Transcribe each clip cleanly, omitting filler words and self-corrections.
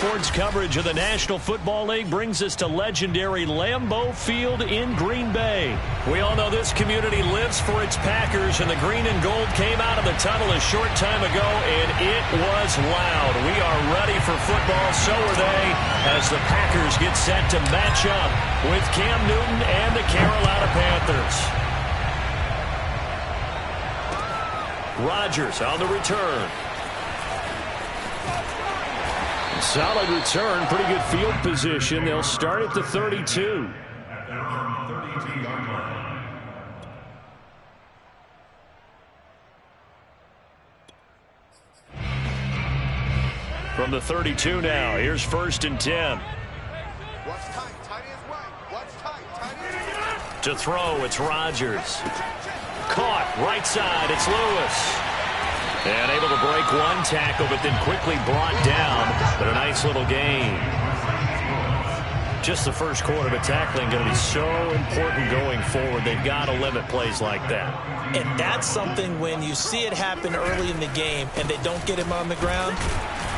Sports coverage of the National Football League brings us to legendary Lambeau Field in Green Bay. We all know this community lives for its Packers, and the green and gold came out of the tunnel a short time ago, and it was loud. We are ready for football, so are they, as the Packers get set to match up with Cam Newton and the Carolina Panthers. Rodgers on the return. Solid return, pretty good field position. They'll start at the 32. From the 32 now, here's 1st and 10. To throw, it's Rodgers. Caught, right side, it's Lewis. And able to break one tackle, but then quickly brought down. But a nice little gain. Just the first quarter, but tackling going to be so important going forward. They've got to limit plays like that. And that's something when you see it happen early in the game and they don't get him on the ground,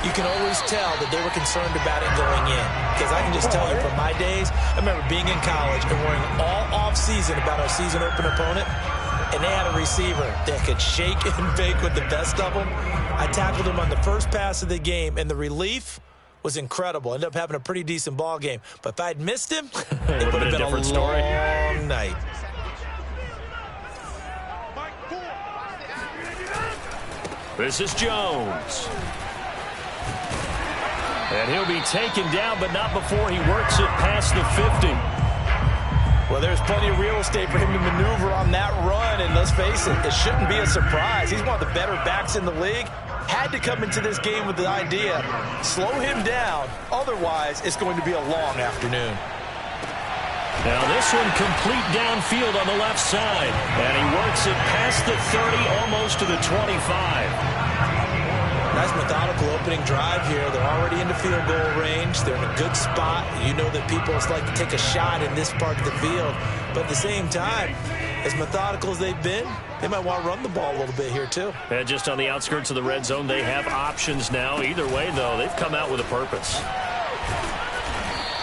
you can always tell that they were concerned about it going in. Because I can just tell you from my days, I remember being in college and worrying all off-season about our season opener opponent. And they had a receiver that could shake and bake with the best of them. I tackled him on the first pass of the game, and the relief was incredible. Ended up having a pretty decent ball game. But if I'd missed him, it would have been a different story. Long night. This is Jones. And he'll be taken down, but not before he works it past the 50. Well, there's plenty of real estate for him to maneuver on that run, and let's face it, it shouldn't be a surprise. He's one of the better backs in the league. Had to come into this game with the idea, slow him down, otherwise it's going to be a long afternoon. Now this one complete downfield on the left side, and he works it past the 30, almost to the 25. Nice methodical opening drive here. They're already into field goal range. They're in a good spot. You know that people like to take a shot in this part of the field. But at the same time, as methodical as they've been, they might want to run the ball a little bit here too. And just on the outskirts of the red zone, they have options now. Either way, though, they've come out with a purpose.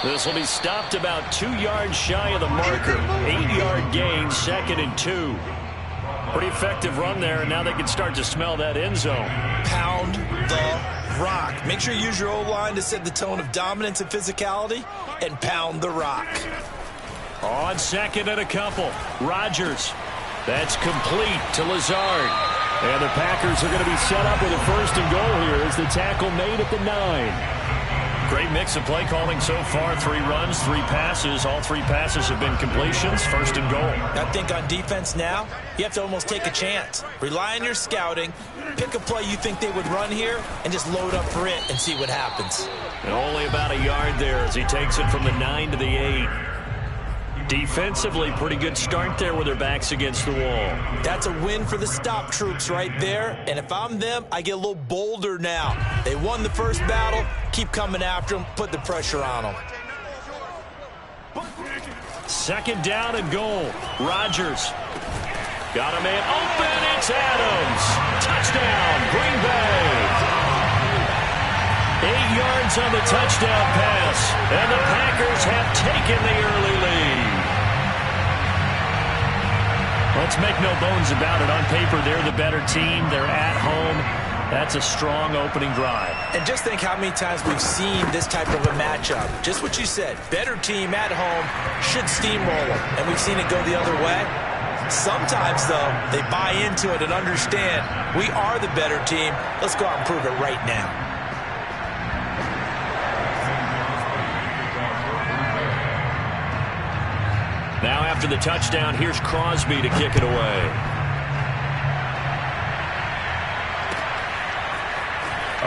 This will be stopped about 2 yards shy of the marker. 8-yard gain, 2nd and 2. Pretty effective run there, and now they can start to smell that end zone. Pound the rock. Make sure you use your O-line to set the tone of dominance and physicality, and pound the rock. On 2nd and a couple. Rodgers. That's complete to Lazard. And the Packers are going to be set up with a 1st and goal here as the tackle made at the 9. Great mix of play calling so far. 3 runs, 3 passes. All 3 passes have been completions. 1st and goal. I think on defense now, you have to almost take a chance. Rely on your scouting. Pick a play you think they would run here and just load up for it and see what happens. And only about a yard there as he takes it from the 9 to the 8. Defensively, pretty good start there with their backs against the wall. That's a win for the stop troops right there. And if I'm them, I get a little bolder now. They won the first battle. Keep coming after them. Put the pressure on them. 2nd down and goal. Rodgers. Got a man open. It's Adams. Touchdown, Green Bay. 8 yards on the touchdown pass. And the Packers have taken the early lead. Let's make no bones about it. On paper, they're the better team. They're at home. That's a strong opening drive. And just think how many times we've seen this type of a matchup. Just what you said. Better team at home should steamroll them. And we've seen it go the other way. Sometimes, though, they buy into it and understand we are the better team. Let's go out and prove it right now. Now after the touchdown, here's Crosby to kick it away.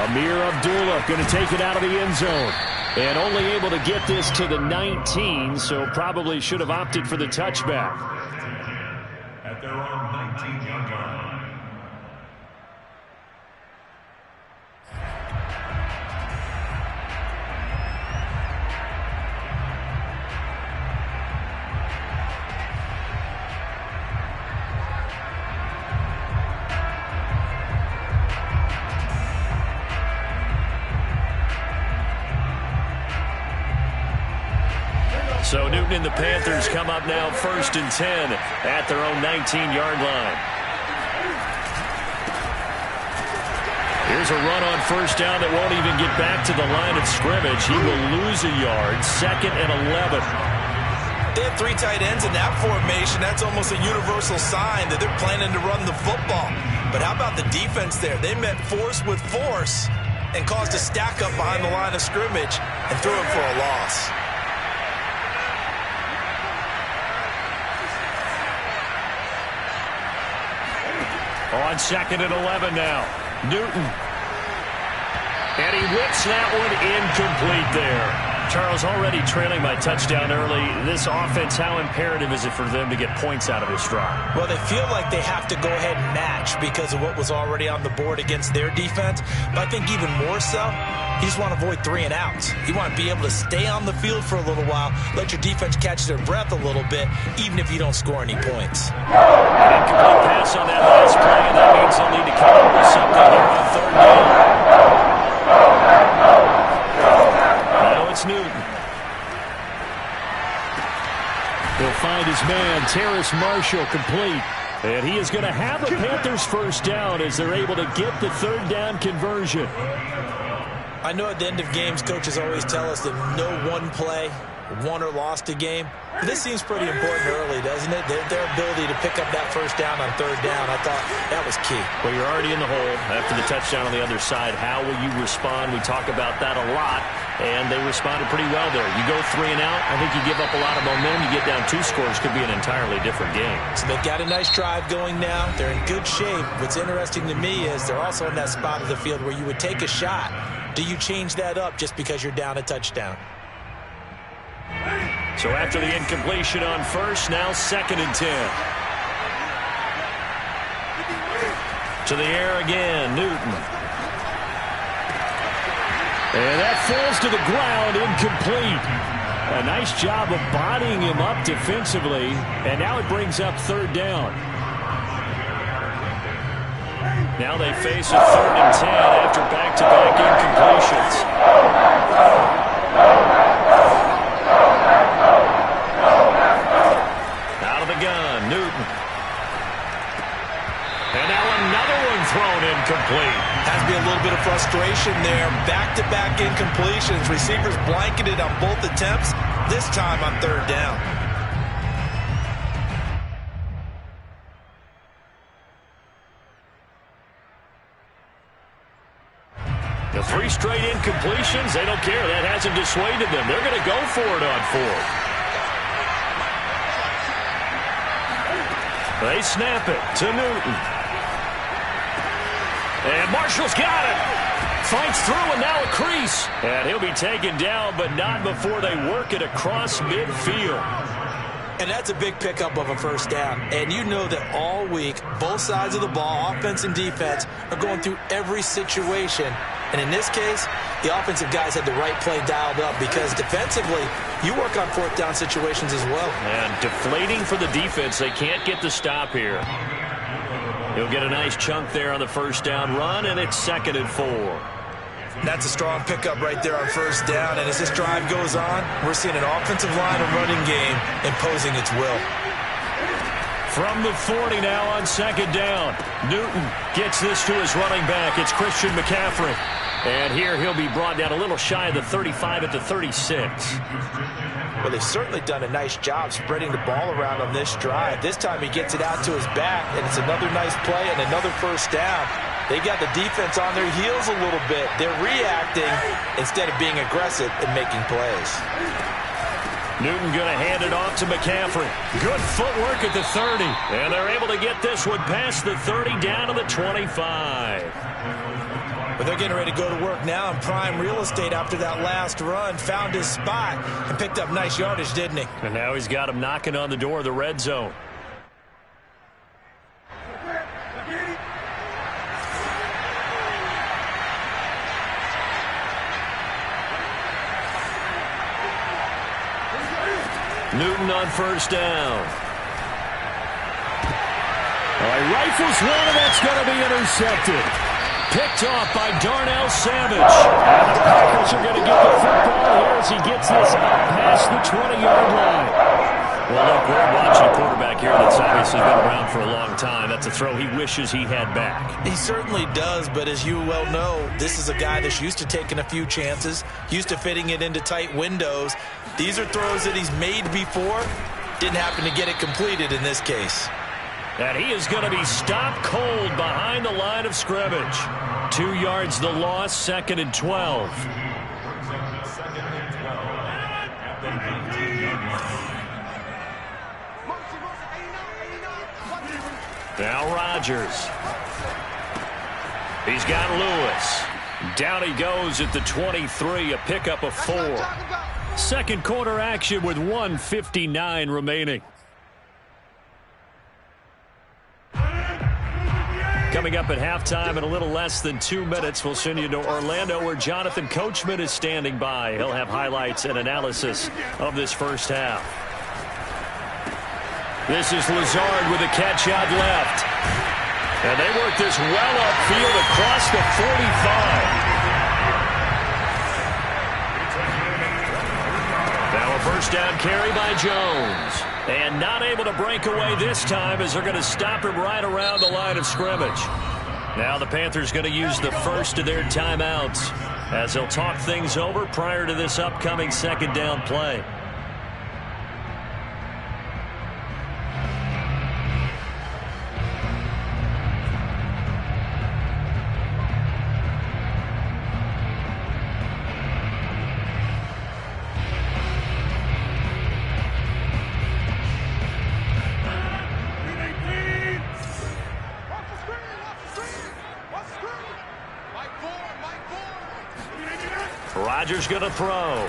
Amir Abdullah going to take it out of the end zone. And only able to get this to the 19, so probably should have opted for the touchback. At their own 19-yard line. So Newton and the Panthers come up now 1st and 10 at their own 19-yard line. Here's a run on 1st down that won't even get back to the line of scrimmage. He will lose a yard. 2nd and 11. They have 3 tight ends in that formation. That's almost a universal sign that they're planning to run the football. But how about the defense there? They met force with force and caused a stack up behind the line of scrimmage and threw it for a loss. On 2nd and 11 now. Newton. And he whips that one incomplete there. Charles, already trailing by touchdown early. This offense, how imperative is it for them to get points out of this drive? Well, they feel like they have to go ahead and match because of what was already on the board against their defense. But I think even more so, you just want to avoid 3 and outs. You want to be able to stay on the field for a little while, let your defense catch their breath a little bit, even if you don't score any points. An incomplete pass on that last play, and that means they'll need to come up with something here on 3rd down. Now it's Newton. He'll find his man, Terrace Marshall, complete. And he is going to have the Panthers 1st down as they're able to get the 3rd down conversion. I know at the end of games, coaches always tell us that no one play won or lost a game. But this seems pretty important early, doesn't it? Their ability to pick up that 1st down on 3rd down, I thought that was key. Well, you're already in the hole after the touchdown on the other side. How will you respond? We talk about that a lot, and they responded pretty well there. You go 3 and out, I think you give up a lot of momentum. You get down 2 scores, could be an entirely different game. So they've got a nice drive going now. They're in good shape. What's interesting to me is they're also in that spot of the field where you would take a shot. Do you change that up just because you're down a touchdown? So after the incompletion on 1st, now 2nd and 10. To the air again, Newton. And that falls to the ground, incomplete. A nice job of bodying him up defensively, and now it brings up 3rd down. Now they face a 3rd and 10 after back-to-back incompletions. Out of the gun, Newton. And now another one thrown incomplete. Has to be a little bit of frustration there. Back-to-back incompletions. Receivers blanketed on both attempts, this time on 3rd down. The 3 straight incompletions, they don't care. That hasn't dissuaded them. They're going to go for it on 4th. They snap it to Newton. And Marshall's got it. Fights through, and now a crease. And he'll be taken down, but not before they work it across midfield. And that's a big pickup of a 1st down. And you know that all week, both sides of the ball, offense and defense, are going through every situation. And in this case, the offensive guys had the right play dialed up because defensively, you work on 4th down situations as well. And deflating for the defense. They can't get the stop here. He'll get a nice chunk there on the 1st down run, and it's 2nd and 4. That's a strong pickup right there on 1st down. And as this drive goes on, we're seeing an offensive line and running game imposing its will. From the 40 now on 2nd down. Newton gets this to his running back. It's Christian McCaffrey. And here he'll be brought down a little shy of the 35 at the 36. Well, they've certainly done a nice job spreading the ball around on this drive. This time he gets it out to his back, and it's another nice play and another 1st down. They got the defense on their heels a little bit. They're reacting instead of being aggressive and making plays. Newton going to hand it off to McCaffrey. Good footwork at the 30. And they're able to get this one past the 30 down to the 25. But they're getting ready to go to work now in prime real estate after that last run. Found his spot and picked up nice yardage, didn't he? And now he's got him knocking on the door of the red zone. Newton on 1st down. All right, rifles one, and that's going to be intercepted. Picked off by Darnell Savage. And the Packers are going to get the football here as he gets this up past the 20-yard line. Well, look, we're watching a quarterback here that's obviously been around for a long time. That's a throw he wishes he had back. He certainly does, but as you well know, this is a guy that's used to taking a few chances, used to fitting it into tight windows. These are throws that he's made before. Didn't happen to get it completed in this case. And he is going to be stopped cold behind the line of scrimmage. 2 yards the loss, 2nd and 12. Now Rodgers. He's got Lewis. Down he goes at the 23, a pickup of 4. Second quarter action with 1:59 remaining. Coming up at halftime in a little less than 2 minutes, we'll send you to Orlando where Jonathan Coachman is standing by. He'll have highlights and analysis of this first half. This is Lazard with a catch out left. And they work this well upfield across the 45. Now a first down carry by Jones. And not able to break away this time as they're going to stop him right around the line of scrimmage. Now the Panthers going to use the first of their timeouts as they'll talk things over prior to this upcoming second down play. Rodgers going to throw.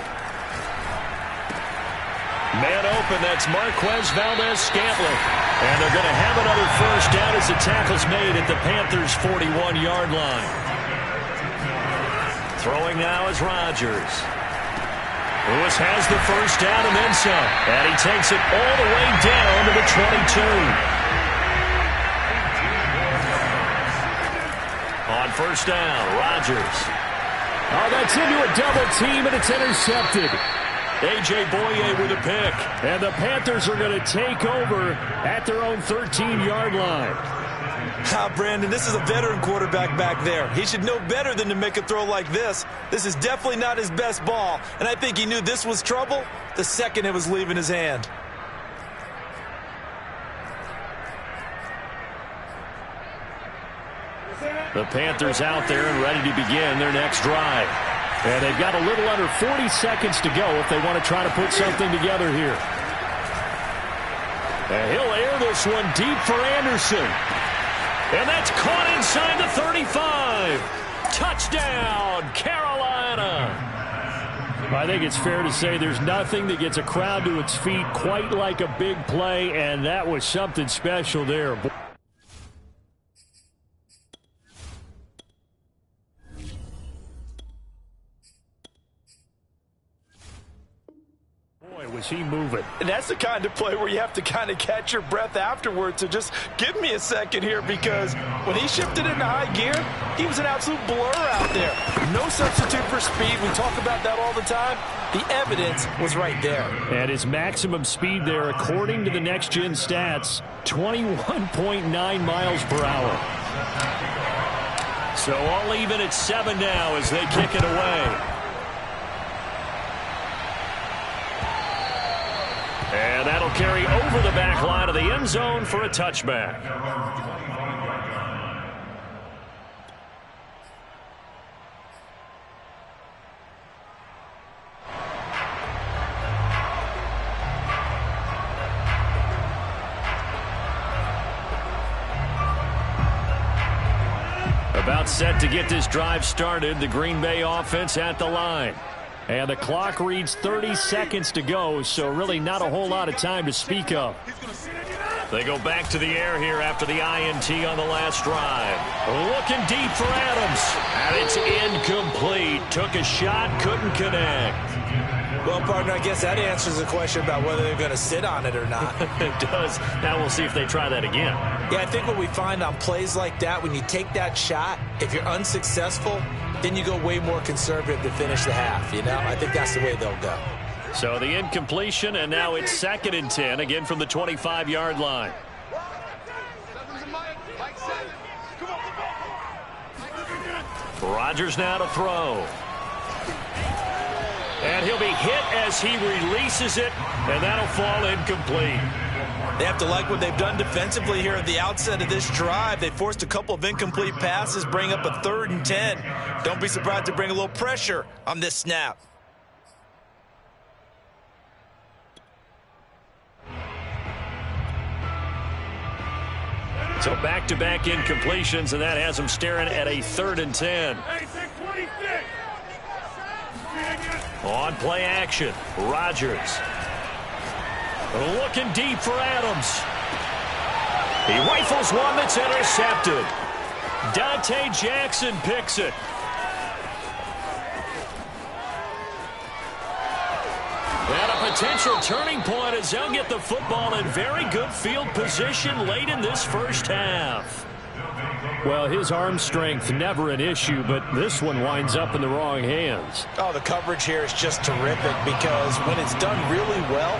Man open, that's Marquez Valdez-Scantling. And they're going to have another first down as the tackle's made at the Panthers' 41-yard line. Throwing now is Rodgers. Lewis has the first down and then some. And he takes it all the way down to the 22. On first down, Rodgers. Oh, that's into a double team, and it's intercepted. A.J. Boye with a pick. And the Panthers are going to take over at their own 13-yard line. Brandon, this is a veteran quarterback back there. He should know better than to make a throw like this. This is definitely not his best ball, and I think he knew this was trouble the second it was leaving his hand. The Panthers out there and ready to begin their next drive. And they've got a little under 40 seconds to go if they want to try to put something together here. And he'll air this one deep for Anderson. And that's caught inside the 35. Touchdown, Carolina. I think it's fair to say there's nothing that gets a crowd to its feet quite like a big play, and that was something special there. Was he moving? And that's the kind of play where you have to kind of catch your breath afterwards. So just give me a second here, because when he shifted into high gear, he was an absolute blur out there. No substitute for speed. We talk about that all the time. The evidence was right there. And his maximum speed there, according to the next-gen stats, 21.9 miles per hour. So all even at 7 now as they kick it away. And that'll carry over the back line of the end zone for a touchback. About set to get this drive started, the Green Bay offense at the line. And the clock reads 30 seconds to go, so really not a whole lot of time to speak of. They go back to the air here after the INT on the last drive. Looking deep for Adams. And it's incomplete. Took a shot, couldn't connect. Well, partner, I guess that answers the question about whether they're going to sit on it or not. It does. Now we'll see if they try that again. Yeah, I think what we find on plays like that, when you take that shot, if you're unsuccessful, then you go way more conservative to finish the half, you know? I think that's the way they'll go. So the incompletion, and now it's 2nd and 10, again from the 25-yard line. Rodgers now to throw. And he'll be hit as he releases it, and that'll fall incomplete. They have to like what they've done defensively here at the outset of this drive. They forced a couple of incomplete passes, bring up a 3rd and 10. Don't be surprised to bring a little pressure on this snap. So back-to-back incompletions, and that has them staring at a 3rd and 10. On play action, Rodgers. Looking deep for Adams. He rifles one that's intercepted. Dante Jackson picks it. And a potential turning point as they'll get the football in very good field position late in this first half. Well, his arm strength never an issue, but this one winds up in the wrong hands. Oh, the coverage here is just terrific because when it's done really well,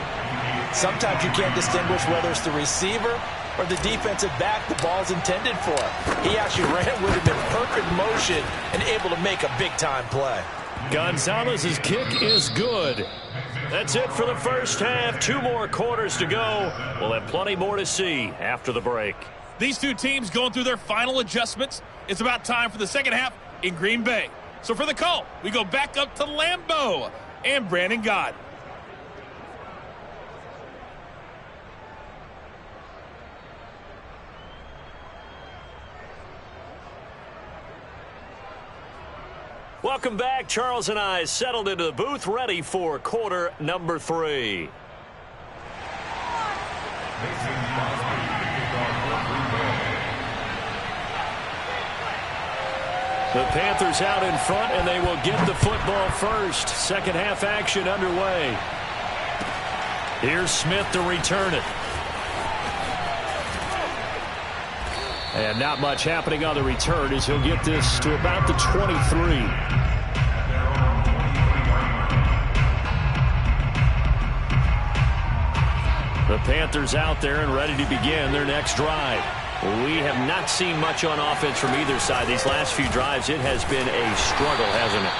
sometimes you can't distinguish whether it's the receiver or the defensive back the ball's intended for. He actually ran with him in perfect motion and able to make a big-time play. Gonzalez's kick is good. That's it for the first half. 2 more quarters to go. We'll have plenty more to see after the break. These two teams going through their final adjustments. It's about time for the second half in Green Bay. So for the call, we go back up to Lambeau and Brandon Gott. Welcome back. Charles and I settled into the booth, ready for quarter number 3. The Panthers out in front, and they will get the football first. Second half action underway. Here's Smith to return it. And not much happening on the return as he'll get this to about the 23. The Panthers out there and ready to begin their next drive. We have not seen much on offense from either side. These last few drives, it has been a struggle, hasn't it?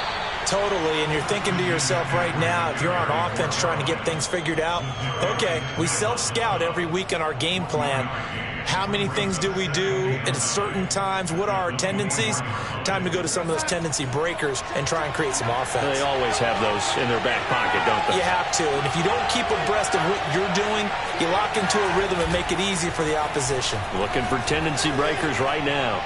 Totally, and you're thinking to yourself right now, if you're on offense trying to get things figured out, okay, we self-scout every week on our game plan. How many things do we do at certain times? What are our tendencies? Time to go to some of those tendency breakers and try and create some offense. They always have those in their back pocket, don't they? You have to, and if you don't keep abreast of what you're doing, you lock into a rhythm and make it easy for the opposition. Looking for tendency breakers right now.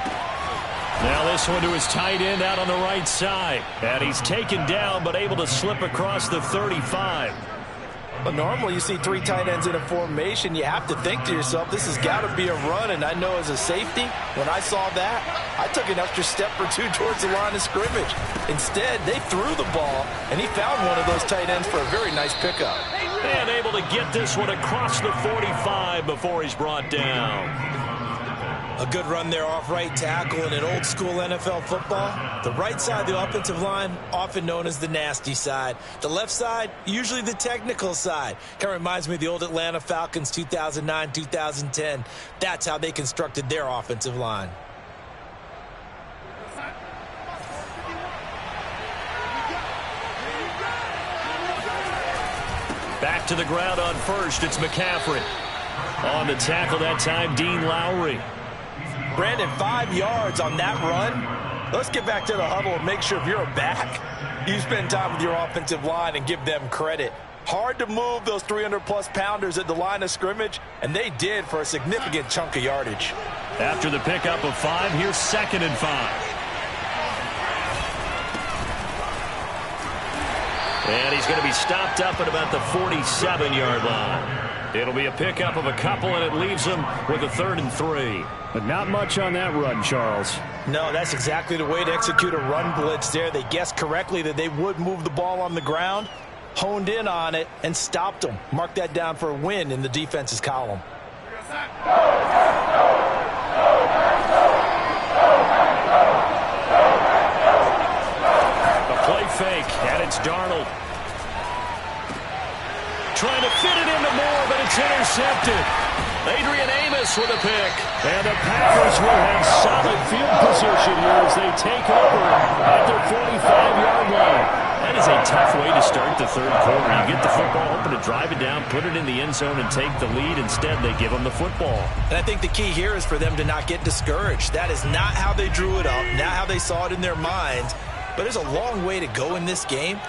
Now this one to his tight end out on the right side. And he's taken down but able to slip across the 35. But normally you see 3 tight ends in a formation, you have to think to yourself, this has got to be a run. And I know as a safety, when I saw that, I took an extra step or 2 towards the line of scrimmage. Instead, they threw the ball, and he found one of those tight ends for a very nice pickup. And able to get this one across the 45 before he's brought down. A good run there off right tackle in an old-school NFL football. The right side of the offensive line, often known as the nasty side. The left side, usually the technical side. Kind of reminds me of the old Atlanta Falcons 2009-2010. That's how they constructed their offensive line. Back to the ground on first, it's McCaffrey. On the tackle that time, Dean Lowry. Brandon, 5 yards on that run. Let's get back to the huddle and make sure if you're a back, you spend time with your offensive line and give them credit. Hard to move those 300-plus pounders at the line of scrimmage, and they did for a significant chunk of yardage. After the pickup of 5, here's 2nd and 5. And he's going to be stopped up at about the 47-yard line. It'll be a pickup of a couple, and it leaves them with a 3rd and 3. But not much on that run, Charles. No, that's exactly the way to execute a run blitz there. They guessed correctly that they would move the ball on the ground. honed in on it, and stopped them. Mark that down for a win in the defense's column. A play fake, and it's Darnold. Trying to fit it into Moore, but it's intercepted. Adrian Amos with a pick. And the Packers will have solid field position here as they take over at their 45-yard line. That is a tough way to start the third quarter. You get the football, hoping to drive it down, put it in the end zone, and take the lead. Instead, they give them the football. And I think the key here is for them to not get discouraged. That is not how they drew it up, not how they saw it in their minds. But there's a long way to go in this game.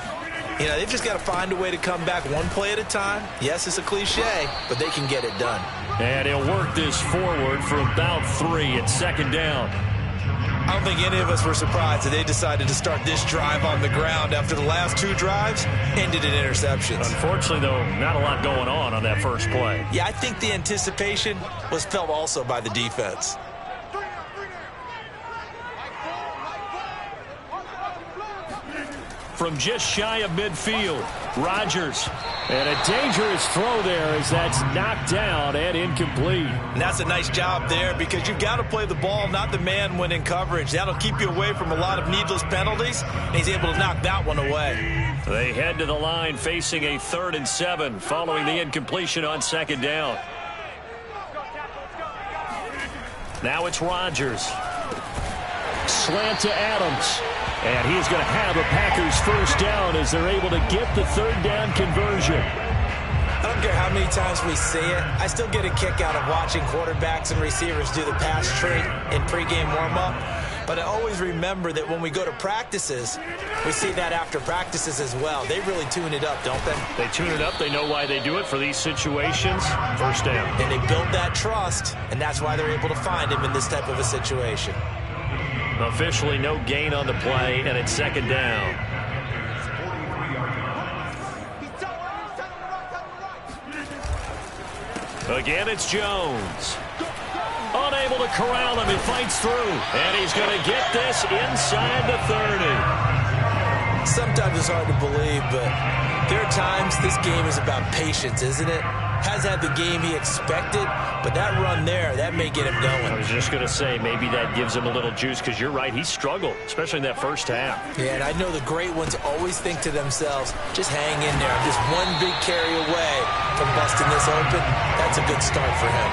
You know, they've just got to find a way to come back one play at a time. Yes, it's a cliche, but they can get it done. And he'll work this forward for about 3 at second down. I don't think any of us were surprised that they decided to start this drive on the ground after the last 2 drives ended in interceptions. Unfortunately, though, not a lot going on that first play. Yeah, I think the anticipation was felt also by the defense. From just shy of midfield, Rodgers. And a dangerous throw there as that's knocked down and incomplete. And that's a nice job there because you've got to play the ball, not the man when in coverage. That'll keep you away from a lot of needless penalties, and he's able to knock that one away. They head to the line facing a 3rd and 7 following the incompletion on second down. Now it's Rodgers. Slant to Adams. And he's going to have a Packers first down as they're able to get the 3rd down conversion. I don't care how many times we see it. I still get a kick out of watching quarterbacks and receivers do the pass treat in pregame warm-up. But I always remember that when we go to practices, we see that after practices as well. They really tune it up, don't they? They tune it up. They know why they do it for these situations. First down. And they build that trust, and that's why they're able to find him in this type of a situation. Officially no gain on the play, and it's second down. Again, it's Jones. Unable to corral him. He fights through, and he's going to get this inside the 30. Sometimes it's hard to believe, but there are times this game is about patience, isn't it? Has had the game he expected, but that run there, that may get him going. I was just going to say, maybe that gives him a little juice, because you're right, he struggled, especially in that first half. Yeah, and I know the great ones always think to themselves, just hang in there. Just one big carry away from busting this open. That's a good start for him.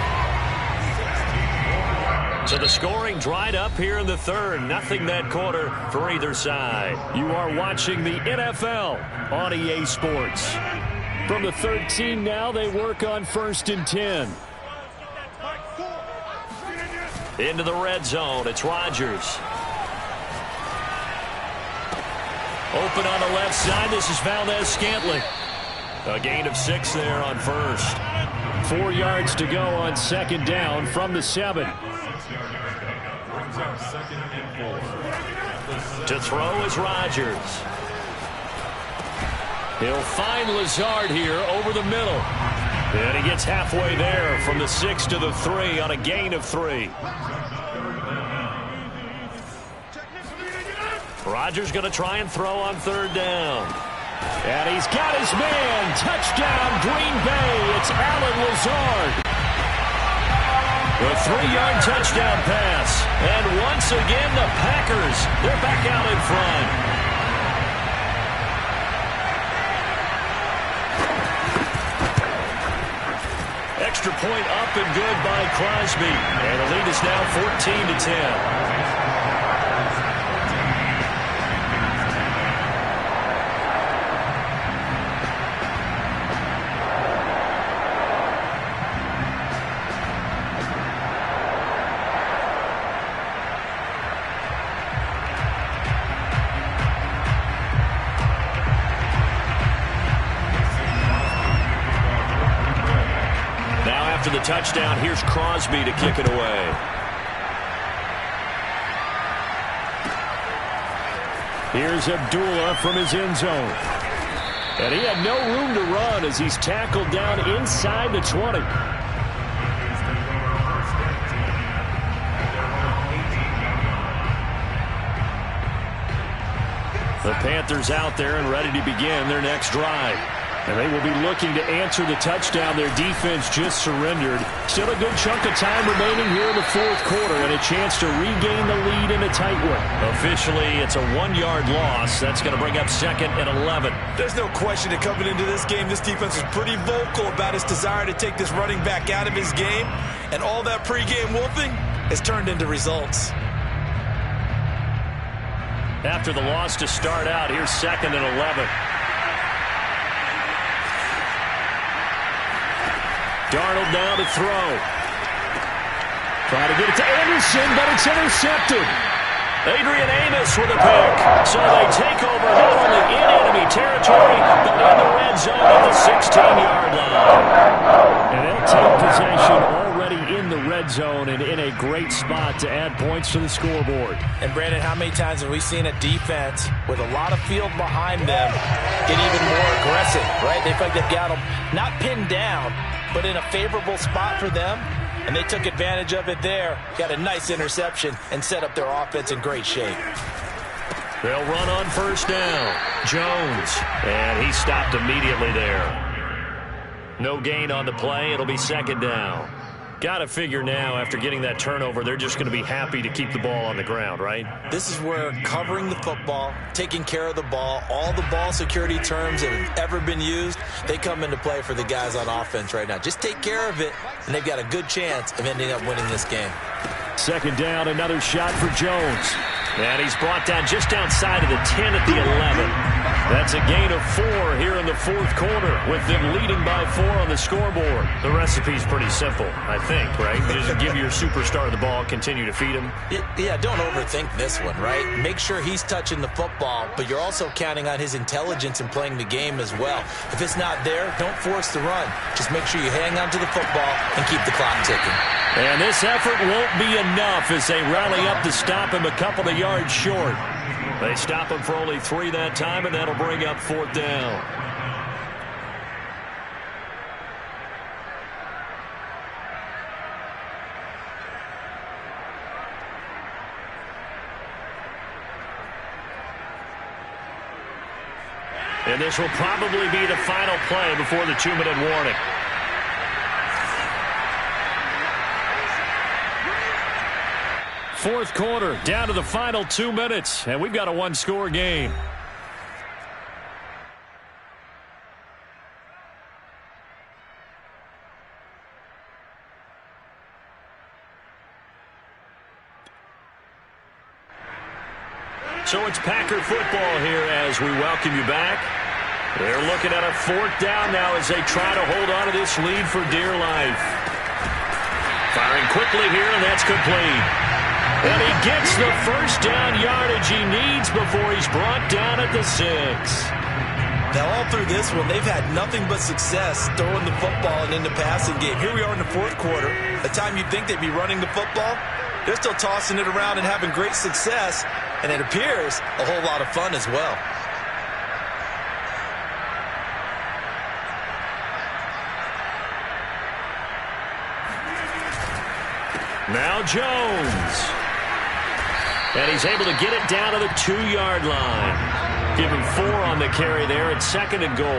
So the scoring dried up here in the 3rd. Nothing that quarter for either side. You are watching the NFL on EA Sports. From the 13 now, they work on 1st and 10. Into the red zone, it's Rodgers. Open on the left side, this is Valdez-Scantling. A gain of 6 there on 1st. 4 yards to go on second down from the 7. To throw is Rodgers. He'll find Lazard here over the middle. And he gets halfway there from the 6 to the 3 on a gain of 3. Rodgers going to try and throw on 3rd down. And he's got his man. Touchdown, Green Bay. It's Allen Lazard. The 3-yard touchdown pass. And once again, the Packers, they're back out in front. Extra point up and good by Crosby. And the lead is now 14-10. After the touchdown, here's Crosby to kick it away. Here's Abdullah from his end zone. And he had no room to run as he's tackled down inside the 20. The Panthers out there and ready to begin their next drive. And they will be looking to answer the touchdown their defense just surrendered. Still a good chunk of time remaining here in the fourth quarter and a chance to regain the lead in a tight one. Officially, it's a 1-yard loss. That's going to bring up 2nd and 11. There's no question that coming into this game, this defense was pretty vocal about its desire to take this running back out of his game. And all that pregame wolfing has turned into results. After the loss to start out, here's 2nd and 11. Darnold now to throw. Try to get it to Anderson, but it's intercepted. Adrian Amos with a pick. So they take over not only in enemy territory, but in the red zone at the 16-yard line. And they'll take possession already in the red zone and in a great spot to add points to the scoreboard. And Brandon, how many times have we seen a defense with a lot of field behind them get even more aggressive, right? They feel like they've got them not pinned down, but in a favorable spot for them, and they took advantage of it there. Got a nice interception and set up their offense in great shape. They'll run on first down. Jones, and he stopped immediately there. No gain on the play. It'll be 2nd down. Got to figure now, after getting that turnover, they're just going to be happy to keep the ball on the ground, right? This is where covering the football, taking care of the ball, all the ball security terms that have ever been used, they come into play for the guys on offense right now. Just take care of it, and they've got a good chance of ending up winning this game. 2nd down, another shot for Jones. And he's brought down just outside of the 10 at the 11. That's a gain of 4 here in the fourth quarter, with them leading by 4 on the scoreboard. The recipe's pretty simple, I think, right? You just give your superstar the ball, continue to feed him. Yeah, don't overthink this one, right? Make sure he's touching the football, but you're also counting on his intelligence in playing the game as well. If it's not there, don't force the run. Just make sure you hang on to the football and keep the clock ticking. And this effort won't be enough as they rally up to stop him a couple of yards short. They stop him for only 3 that time, and that'll bring up 4th down. And this will probably be the final play before the 2-minute warning. Fourth quarter, down to the final 2 minutes, and we've got a 1-score game. So it's Packer football here as we welcome you back. They're looking at a 4th down now as they try to hold on to this lead for dear life. Firing quickly here, and that's complete. And he gets the first down yardage he needs before he's brought down at the 6. Now, all through this one, they've had nothing but success throwing the football and in the passing game. Here we are in the fourth quarter. A time you'd think they'd be running the football, they're still tossing it around and having great success. And it appears a whole lot of fun as well. Now Jones. And he's able to get it down to the 2-yard line. Give him 4 on the carry there at 2nd and goal.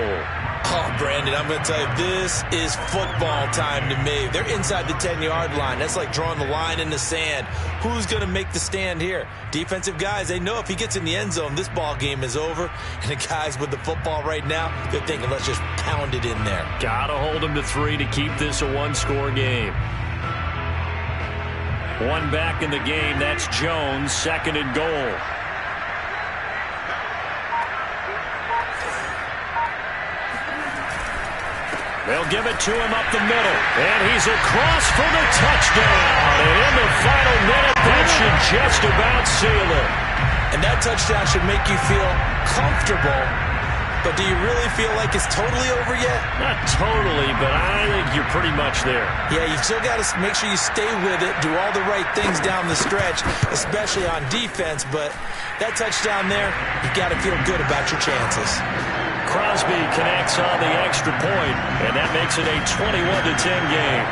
Oh, Brandon, I'm going to tell you, this is football time to me. They're inside the 10-yard line. That's like drawing the line in the sand. Who's going to make the stand here? Defensive guys, they know if he gets in the end zone, this ball game is over. And the guys with the football right now, they're thinking, let's just pound it in there. Got to hold him to 3 to keep this a 1-score game. 1 back in the game. That's Jones, 2nd and goal. They'll give it to him up the middle. And he's across for the touchdown. And in the final minute, that should just about seal it. And that touchdown should make you feel comfortable. But do you really feel like it's totally over yet? Not totally, but I think you're pretty much there. Yeah, you've still got to make sure you stay with it, do all the right things down the stretch, especially on defense. But that touchdown there, you've got to feel good about your chances. Crosby connects on the extra point, and that makes it a 21-10 game.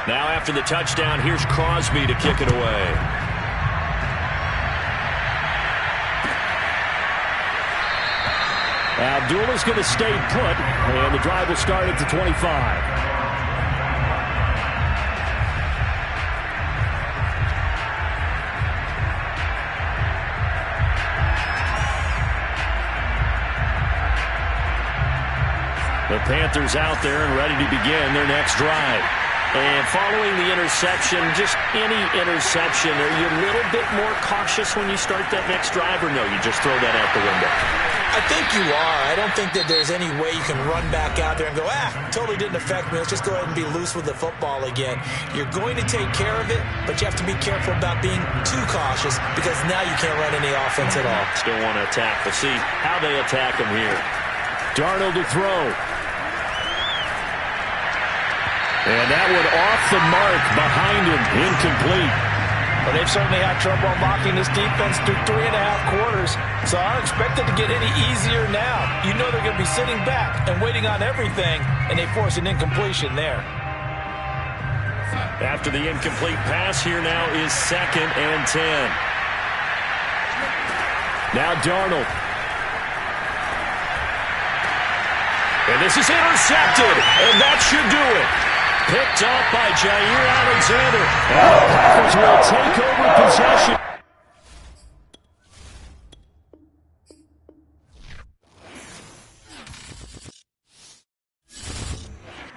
Now after the touchdown, here's Crosby to kick it away. Abdullah's going to stay put, and the drive will start at the 25. The Panthers out there and ready to begin their next drive. And following the interception, just any interception, are you a little bit more cautious when you start that next drive, or no, you just throw that out the window? I think you are. I don't think that there's any way you can run back out there and go, totally didn't affect me. Let's just go ahead and be loose with the football again. You're going to take care of it, but you have to be careful about being too cautious because now you can't run any offense at all. Still want to attack. We'll see how they attack him here. Darnold to throw. And that one off the mark behind him, incomplete. Well, they've certainly had trouble unlocking this defense through 3.5 quarters, so I don't expect it to get any easier now. You know they're going to be sitting back and waiting on everything, and they force an incompletion there. After the incomplete pass, here now is 2nd and 10. Now Darnold. And this is intercepted, and that should do it. Picked up by Jair Alexander. And the Packers will take over possession.